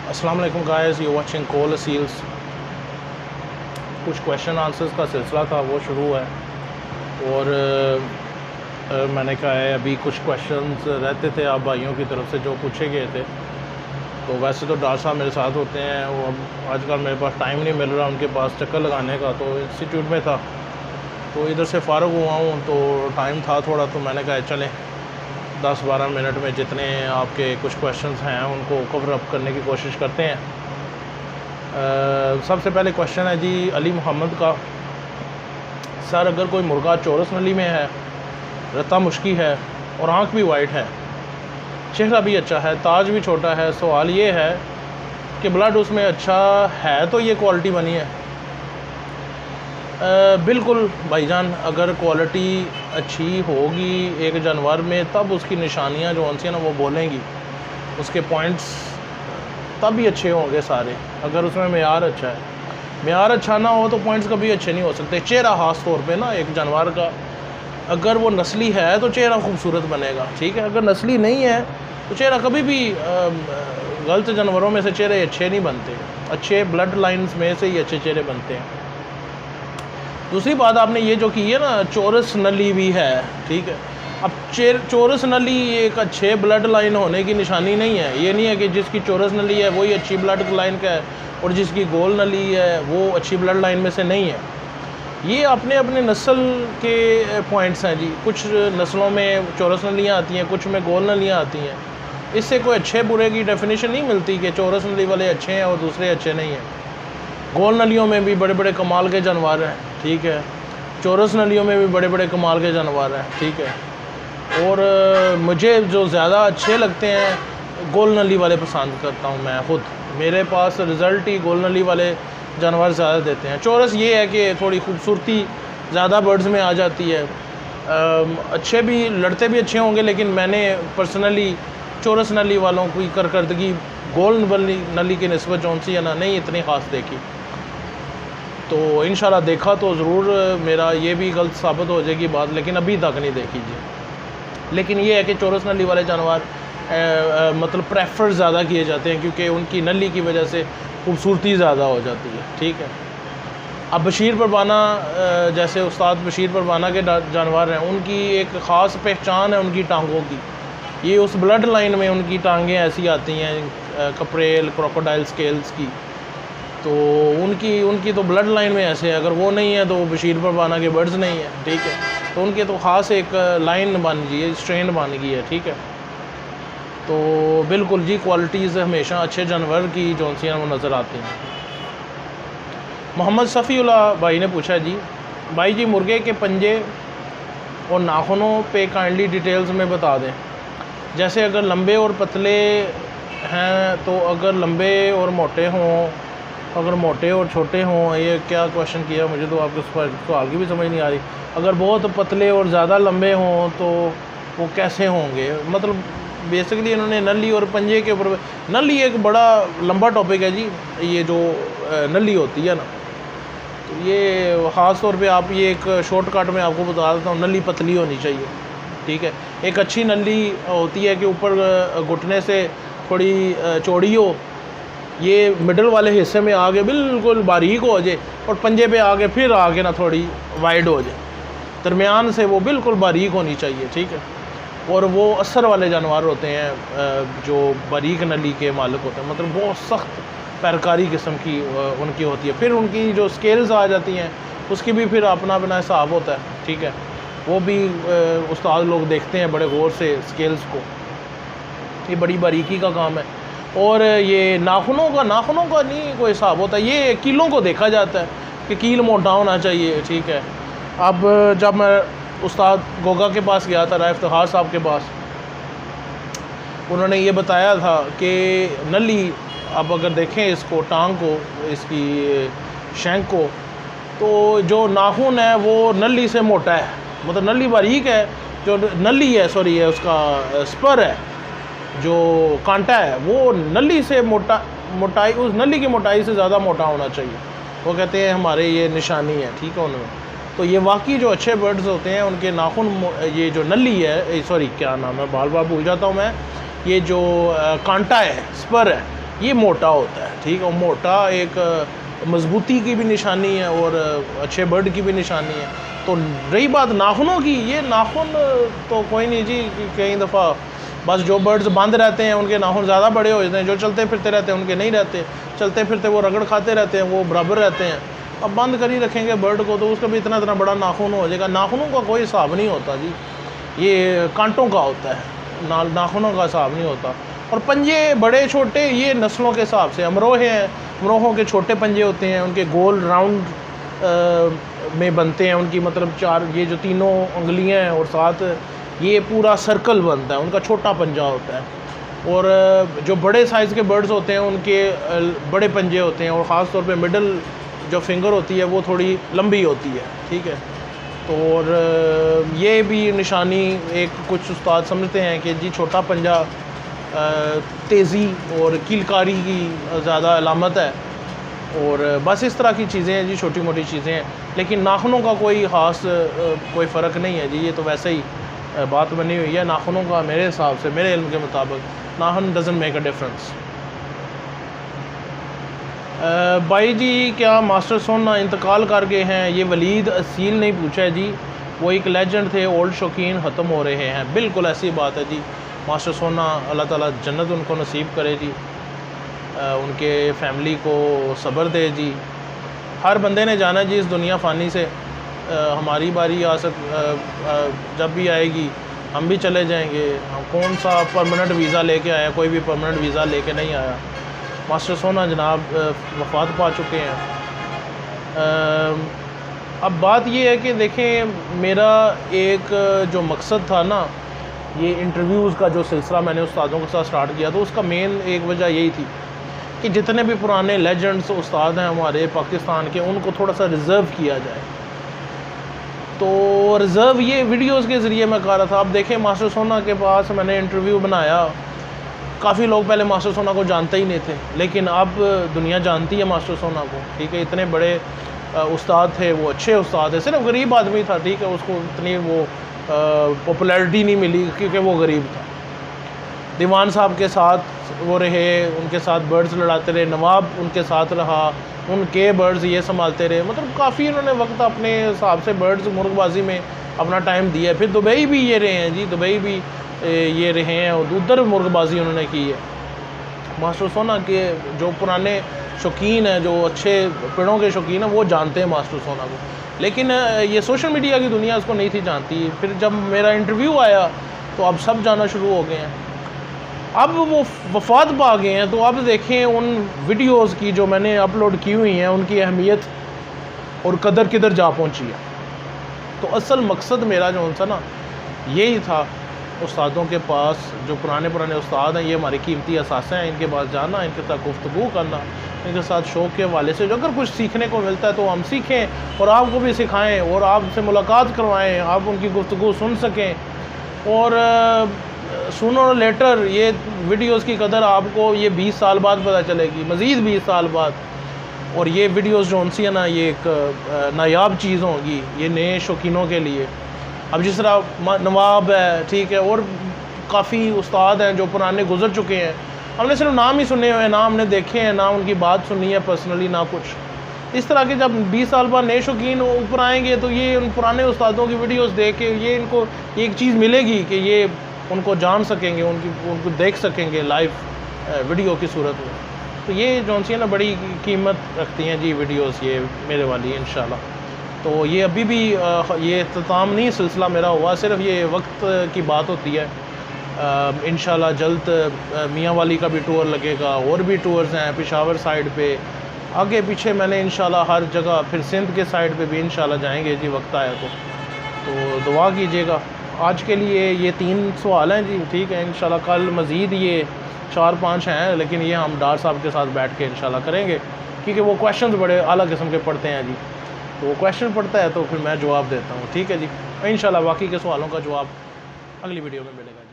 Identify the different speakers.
Speaker 1: अस्सलाम वालेकुम guys, you watching coal seals. कुछ क्वेश्चन आंसर्स का सिलसिला था वो शुरू है और मैंने कहा है अभी कुछ क्वेश्चंस रहते थे आप भाइयों की तरफ से जो पूछे गए थे। तो वैसे तो डॉक्टर साहब मेरे साथ होते हैं, वो अब आजकल मेरे पास टाइम नहीं मिल रहा उनके पास चक्कर लगाने का, तो इंस्टीट्यूट में था तो इधर से फ़ारुग हुआ हूँ तो टाइम था थोड़ा, तो मैंने कहा चलें 10-12 मिनट में जितने आपके कुछ क्वेश्चंस हैं उनको कवर अप करने की कोशिश करते हैं। सबसे पहले क्वेश्चन है जी अली मोहम्मद का। सर, अगर कोई मुर्गा चौरस नली में है, रत्ता मुश्की है और आँख भी वाइट है, चेहरा भी अच्छा है, ताज भी छोटा है, सवाल ये है कि ब्लड उसमें अच्छा है तो ये क्वालिटी बनी है? बिल्कुल भाईजान, अगर क्वालिटी अच्छी होगी एक जानवर में तब उसकी निशानियां जो होती हैं ना वो बोलेंगी, उसके पॉइंट्स तब भी अच्छे होंगे सारे। अगर उसमें मेयार अच्छा है, मेयार अच्छा ना हो तो पॉइंट्स कभी अच्छे नहीं हो सकते। चेहरा ख़ास तौर पे ना एक जानवर का, अगर वो नस्ली है तो चेहरा खूबसूरत बनेगा, ठीक है। अगर नस्ली नहीं है तो चेहरा कभी भी गलत जानवरों में से चेहरे अच्छे नहीं बनते, अच्छे ब्लड लाइन्स में से ही अच्छे चेहरे बनते हैं। दूसरी बात आपने ये जो की है ना, चौरस नली भी है, ठीक है। अब चौरस नली एक अच्छे ब्लड लाइन होने की निशानी नहीं है। ये नहीं है कि जिसकी चौरस नली है वही अच्छी ब्लड लाइन का है और जिसकी गोल नली है वो अच्छी ब्लड लाइन में से नहीं है। ये अपने अपने नस्ल के पॉइंट्स हैं जी। कुछ नस्लों में चौरस नलियाँ आती हैं, कुछ में गोल नलियाँ आती हैं। इससे कोई अच्छे बुरे की डेफिनेशन नहीं मिलती कि चौरस नली वाले अच्छे हैं और दूसरे अच्छे नहीं हैं। गोल नलियों में भी बड़े बड़े कमाल के जानवर हैं, ठीक है। चौरस नलियों में भी बड़े बड़े कमाल के जानवर हैं, ठीक है। और मुझे जो ज़्यादा अच्छे लगते हैं गोल नली वाले पसंद करता हूँ मैं खुद। मेरे पास रिज़ल्ट ही गोल नली वाले जानवर ज़्यादा देते हैं। चौरस ये है कि थोड़ी खूबसूरती ज़्यादा बर्ड्स में आ जाती है। अच्छे भी लड़ते भी अच्छे होंगे, लेकिन मैंने पर्सनली चौरस नली वालों की करकर्दगी गोल नली की निस्बत जौन सी है ना नहीं इतनी ख़ास देखी। तो इंशाल्लाह देखा तो ज़रूर मेरा ये भी गलत साबित हो जाएगी बात, लेकिन अभी तक नहीं देखी जी। लेकिन ये है कि चौरस नली वाले जानवर मतलब प्रेफर ज़्यादा किए जाते हैं क्योंकि उनकी नली की वजह से खूबसूरती ज़्यादा हो जाती है, ठीक है। अब बशीर परवाना, जैसे उस्ताद बशीर परवाना के जानवर हैं, उनकी एक ख़ास पहचान है उनकी टांगों की। ये उस ब्लड लाइन में उनकी टांगें ऐसी आती हैं कपरेल क्रोकोडाइल स्केल्स की, तो उनकी तो ब्लड लाइन में ऐसे है। अगर वो नहीं है तो बशीर परवाना के बर्ड्स नहीं है, ठीक है। तो उनके तो ख़ास एक लाइन बन गई है, स्ट्रेन बन गई है, ठीक है। तो बिल्कुल जी, क्वालिटीज़ हमेशा अच्छे जानवर की जो सी हैं वो नज़र आती हैं। मोहम्मद सफ़ीउल्लाह भाई ने पूछा जी, भाई जी मुर्गे के पंजे और नाखूनों पे काइंडली डिटेल्स में बता दें। जैसे अगर लंबे और पतले हैं तो अगर लंबे और मोटे हों, अगर मोटे और छोटे हों, ये क्या क्वेश्चन किया, मुझे तो आपके सवाल की भी समझ नहीं आ रही। अगर बहुत पतले और ज़्यादा लंबे हों तो वो कैसे होंगे? मतलब बेसिकली इन्होंने नली और पंजे के ऊपर, नली एक बड़ा लंबा टॉपिक है जी। ये जो नली होती है ना, तो ये ख़ास तौर पे आप ये एक शॉर्टकट में आपको बता देता हूँ, नली पतली होनी चाहिए, ठीक है। एक अच्छी नली होती है कि ऊपर घुटने से थोड़ी चौड़ी हो, ये मिडल वाले हिस्से में आगे बिल्कुल बारीक हो जाए और पंजे पे आगे फिर आगे ना थोड़ी वाइड हो जाए, दरमियान से वो बिल्कुल बारीक होनी चाहिए, ठीक है। और वो असर वाले जानवर होते हैं जो बारीक नली के मालिक होते हैं, मतलब बहुत सख्त पैरकारी किस्म की उनकी होती है। फिर उनकी जो स्केल्स आ जाती हैं उसकी भी फिर अपना अपना हिसाब होता है, ठीक है। वो भी उस्ताद लोग देखते हैं बड़े गौर से स्केल्स को, ये बड़ी बारीकी का काम है। और ये नाखूनों का नहीं कोई हिसाब होता, ये कीलों को देखा जाता है कि कील मोटा होना चाहिए, ठीक है। अब जब मैं उस्ताद गोगा के पास गया था, राय इफ्तिखार साहब के पास, उन्होंने ये बताया था कि नली, अब अगर देखें इसको टांग को, इसकी शैंक को, तो जो नाखून है वो नली से मोटा है, मतलब नली बारीक है, जो नली है सॉरी है उसका स्पर है, जो कांटा है वो नली से मोटाई उस नली की मोटाई से ज़्यादा मोटा होना चाहिए। वो कहते हैं हमारे ये निशानी है, ठीक है उनमें। तो ये वाकई जो अच्छे बर्ड्स होते हैं उनके नाखून, ये जो नली है, सॉरी क्या नाम है, बार बार भूल जाता हूँ मैं, ये जो कांटा है, स्पर है, ये मोटा होता है, ठीक है। और मोटा एक मजबूती की भी निशानी है और अच्छे बर्ड की भी निशानी है। तो रही बात नाखूनों की, ये नाखून तो कोई नहीं जी, कई दफ़ा बस जो बर्ड्स बंद रहते हैं उनके नाखून ज़्यादा बड़े हो जाते हैं, जो चलते फिरते रहते हैं उनके नहीं रहते, चलते फिरते वो रगड़ खाते रहते हैं, वो बराबर रहते हैं। अब बंद कर ही रखेंगे बर्ड को तो उसका भी इतना इतना बड़ा नाखून हो जाएगा। नाखूनों का कोई हिसाब नहीं होता जी, ये कांटों का होता है, नाखूनों का हिसाब नहीं होता। और पंजे बड़े छोटे ये नस्लों के हिसाब से, अमरोहे हैं, अमरोहों के छोटे पंजे होते हैं, उनके गोल राउंड में बनते हैं उनकी, मतलब चार ये जो तीनों उंगलियां हैं और साथ ये पूरा सर्कल बनता है, उनका छोटा पंजा होता है। और जो बड़े साइज़ के बर्ड्स होते हैं उनके बड़े पंजे होते हैं और ख़ास तौर पे मिडल जो फिंगर होती है वो थोड़ी लंबी होती है, ठीक है। तो और ये भी निशानी एक कुछ उस्ताद समझते हैं कि जी छोटा पंजा तेज़ी और कीलकारी की ज़्यादा अलामत है। और बस इस तरह की चीज़ें हैं जी, छोटी मोटी चीज़ें हैं, लेकिन नाखूनों का कोई ख़ास कोई फ़र्क नहीं है जी। ये तो वैसे ही बात बनी हुई है नाखूनों का। मेरे हिसाब से, मेरे इल्म के मुताबिक नाखून डज़न्ट मेक अ डिफरेंस। भाई जी क्या मास्टर सोना इंतकाल कर गए हैं? ये वलीद असील नहीं पूछा है जी, वो एक लेजेंड थे, ओल्ड शौकीन ख़त्म हो रहे हैं। बिल्कुल ऐसी बात है जी। मास्टर सोना अल्लाह ताला जन्नत उनको नसीब करे जी, उनके फैमिली को सब्र दे जी। हर बंदे ने जाना जी इस दुनिया फ़ानी से, हमारी बारी जब भी आएगी हम भी चले जाएंगे। हम कौन सा परमानेंट वीज़ा लेके आया? कोई भी परमानेंट वीज़ा लेके नहीं आया। मास्टर सोना जनाब वफ़ात पा चुके हैं। अब बात ये है कि देखें, मेरा एक जो मकसद था ना, ये इंटरव्यूज़ का जो सिलसिला मैंने उस्तादों के साथ स्टार्ट किया, तो उसका मेन एक वजह यही थी कि जितने भी पुराने लेजेंड्स उस्ताद हैं हमारे पाकिस्तान के, उनको थोड़ा सा रिज़र्व किया जाए। तो रिज़र्व ये वीडियोस के ज़रिए मैं कर रहा था। अब देखें, मास्टर सोना के पास मैंने इंटरव्यू बनाया, काफ़ी लोग पहले मास्टर सोना को जानते ही नहीं थे, लेकिन अब दुनिया जानती है मास्टर सोना को, ठीक है। इतने बड़े उस्ताद थे, वो अच्छे उस्ताद थे, सिर्फ गरीब आदमी था, ठीक है, उसको इतनी वो पॉपुलैरिटी नहीं मिली क्योंकि वो गरीब था। दीवान साहब के साथ वो रहे, उनके साथ बर्ड्स लड़ाते रहे, नवाब उनके साथ रहा, उनके बर्ड्स ये संभालते रहे, मतलब काफ़ी उन्होंने वक्त अपने हिसाब से बर्ड्स मुर्गबाजी में अपना टाइम दिया। फिर दुबई भी ये रहे हैं जी, दुबई भी ये रहे हैं और उधर मुर्गबाजी उन्होंने की है। मास्टर सोना के जो पुराने शौकीन हैं, जो अच्छे पेड़ों के शौकीन हैं, वो जानते हैं मास्टर सोना को, लेकिन ये सोशल मीडिया की दुनिया उसको नहीं थी जानती। फिर जब मेरा इंटरव्यू आया तो अब सब जाना शुरू हो गए हैं। अब वो वफ़ात पा गए हैं, तो अब देखें उन वीडियोज़ की जो मैंने अपलोड की हुई हैं, उनकी अहमियत और कदर किधर जा पहुंची है। तो असल मकसद मेरा जो उनसा ना यही था, उस्तादों के पास जो पुराने उस्ताद हैं, ये हमारे कीमती असासे हैं, इनके पास जाना, इनके साथ गुफ्तगू करना, इनके साथ शौक़ के हवाले से जो अगर कुछ सीखने को मिलता है तो हम सीखें और आपको भी सिखाएं और आपसे मुलाकात करवाएं, आप उनकी गुफ्तगू सुन सकें। और सूनर और लेटर ये वीडियोस की कदर आपको ये 20 साल बाद पता चलेगी, मज़ीद 20 साल बाद। और ये वीडियोस जो उनसी है ना, ये एक नायाब चीज़ होगी ये नए शौकीनों के लिए। अब जिस तरह नवाब है, ठीक है, और काफ़ी उस्ताद हैं जो पुराने गुजर चुके हैं, हमने सिर्फ नाम ही सुने हुए हैं, ना हमने देखे हैं, ना उनकी बात सुनी है पर्सनली, ना कुछ। इस तरह के जब 20 साल बाद नए शौकीन ऊपर आएंगे तो ये उन पुराने उस्तादों की वीडियोस देख के ये इनको एक चीज़ मिलेगी कि ये उनको जान सकेंगे, उनको देख सकेंगे लाइव वीडियो की सूरत में। तो ये जो सी है ना बड़ी कीमत रखती हैं जी वीडियोस, ये मेरे वाली इंशाल्लाह। तो ये अभी भी ये इख्तिताम नहीं सिलसिला मेरा हुआ, सिर्फ ये वक्त की बात होती है। इंशाल्लाह जल्द मियाँ वाली का भी टूर लगेगा, और भी टूर्स हैं पेशावर साइड पे, आगे पीछे मैंने इंशाल्लाह हर जगह, फिर सिंध के साइड पे भी इंशाल्लाह जाएंगे जी, वक्त आया तो दुआ कीजिएगा। आज के लिए ये 3 सवाल हैं जी, ठीक है। इंशाल्लाह कल मज़ीद ये 4-5 हैं, लेकिन ये हम डार साहब के साथ बैठ के इंशाल्लाह करेंगे, क्योंकि वो क्वेश्चंस बड़े आला किस्म के पढ़ते हैं जी। तो वो क्वेश्चन पढ़ता है तो फिर मैं जवाब देता हूँ, ठीक है जी। इंशाल्लाह बाकी के सवालों का जवाब अगली वीडियो में मिलेगा।